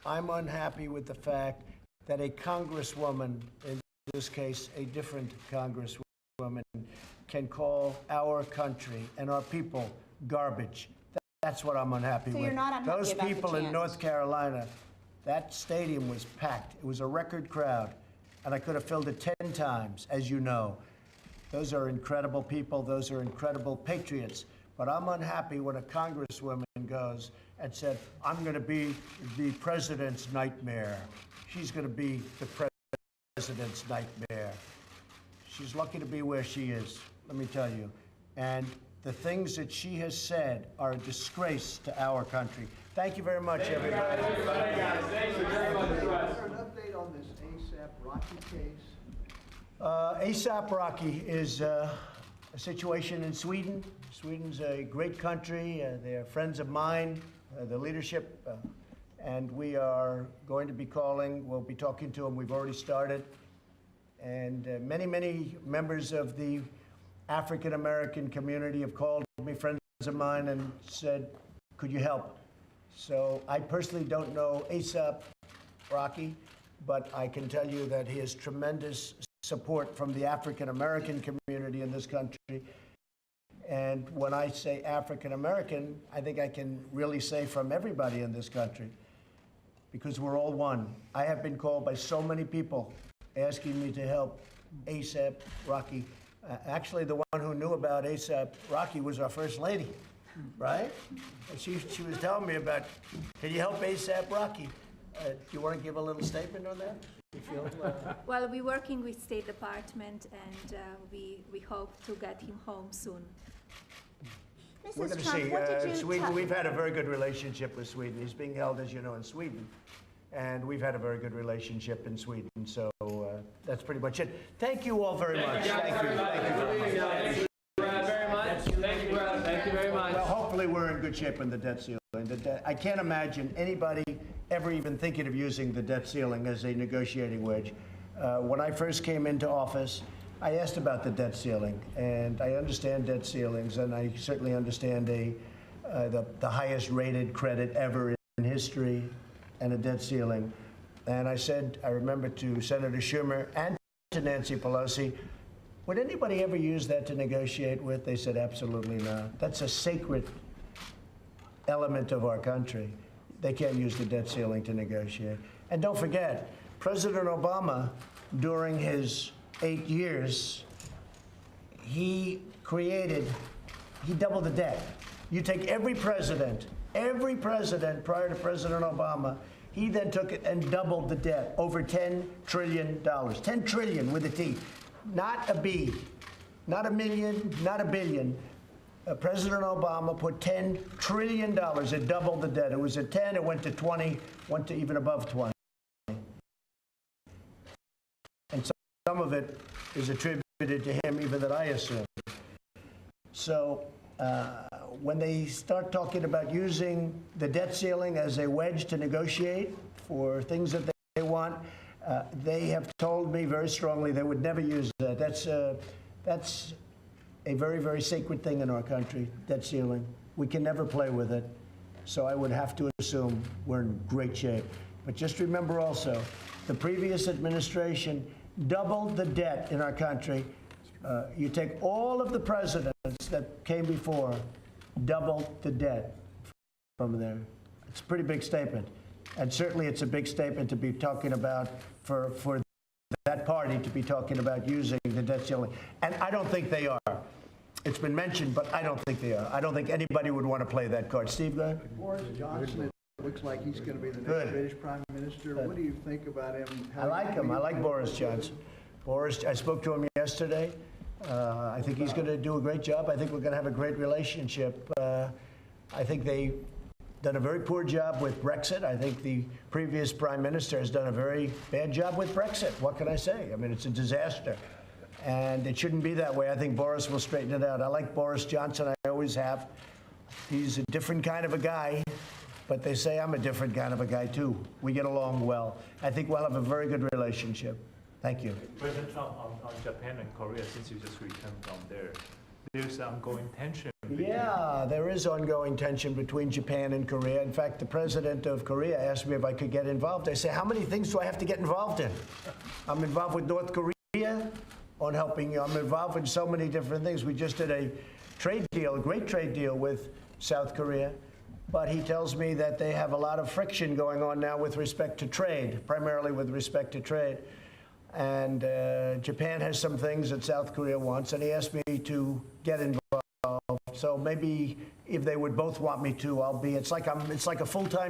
I'm unhappy with the fact that a congresswoman, in this case, a different congresswoman, can call our country and our people garbage. That's what I'm unhappy with. So you're not unhappy Those about the people in chant? North Carolina, that stadium was packed. It was a record crowd, and I could have filled it 10 times, as you know. Those are incredible people. Those are incredible patriots. But I'm unhappy when a congresswoman goes and said, I'm going to be the president's nightmare. She's going to be the president's nightmare. She's lucky to be where she is, let me tell you. And the things that she has said are a disgrace to our country. Thank you very much, everybody. Thank you very much. Is there an update on this ASAP Rocky case? ASAP Rocky is a situation in Sweden. Sweden's a great country. They're friends of mine, the leadership, and we are going to be calling. We'll be talking to them. We've already started. And many, many members of the African-American community have called me, friends of mine, and said, could you help? So I personally don't know ASAP Rocky, but I can tell you that he has tremendous support from the African-American community in this country. And when I say African-American, I think I can really say from everybody in this country, because we're all one. I have been called by so many people asking me to help ASAP Rocky. Actually, the one who knew about ASAP Rocky was our First Lady, right? And she was telling me about, can you help ASAP Rocky? Do you want to give a little statement on that? You feel, Well, we're working with State Department, and we hope to get him home soon. we're going to see. Sweden, we've had a very good relationship with Sweden. He's being held, as you know, in Sweden. And we've had a very good relationship in Sweden. So that's pretty much it. Thank you all very much. Thank you. Thank you very much. Thank you very much. Well, hopefully we're in good shape on the debt ceiling. I can't imagine anybody ever even thinking of using the debt ceiling as a negotiating wedge. When I first came into office, I asked about the debt ceiling, and I understand debt ceilings, and I certainly understand the highest rated credit ever in history and a debt ceiling. And I said, I remember to Senator Schumer and to Nancy Pelosi, would anybody ever use that to negotiate with? They said, absolutely not. That's a sacred element of our country. They can't use the debt ceiling to negotiate. And don't forget, President Obama, during his 8 years, he doubled the debt. You take every president prior to President Obama, he then took it and doubled the debt, over $10 trillion. 10 trillion with a T, not a B, not a million, not a billion. President Obama put $10 trillion. It doubled the debt. It was at 10, it went to 20, went to even above 20. And some of it is attributed to him, even that I assume. So when they start talking about using the debt ceiling as a wedge to negotiate for things that they want, they have told me very strongly they would never use that. That's a very, very sacred thing in our country, debt ceiling. We can never play with it. So I would have to assume we're in great shape. But just remember also, the previous administration doubled the debt in our country. You take all of the presidents that came before, doubled the debt from there. It's a pretty big statement. And certainly it's a big statement to be talking about for that party to be talking about using the debt ceiling. And I don't think they are. It's been mentioned, but I don't think they are. I don't think anybody would want to play that card. Steve, go ahead. Boris Johnson, it looks like he's going to be the next British Prime Minister. What do you think about him? I like him. I like Boris Johnson. Boris, I spoke to him yesterday. I think he's going to do a great job. I think we're going to have a great relationship. I think they done a very poor job with Brexit. I think the previous Prime Minister has done a very bad job with Brexit. What can I say? I mean, it's a disaster. And it shouldn't be that way. I think Boris will straighten it out. I like Boris Johnson. I always have. He's a different kind of a guy, but they say I'm a different kind of a guy, too. We get along well. I think we'll have a very good relationship. Thank you. President Trump, on Japan and Korea, since you just returned from there, there's ongoing tension. Yeah, there is ongoing tension between Japan and Korea. In fact, the president of Korea asked me if I could get involved. I say, how many things do I have to get involved in? I'm involved with North Korea on helping you. I'm involved in so many different things. We just did a trade deal, a great trade deal with South Korea. But he tells me that they have a lot of friction going on now with respect to trade, primarily with respect to trade. And Japan has some things that South Korea wants, and he asked me to get involved. So maybe if they would both want me to, I'll be. It's like a full-time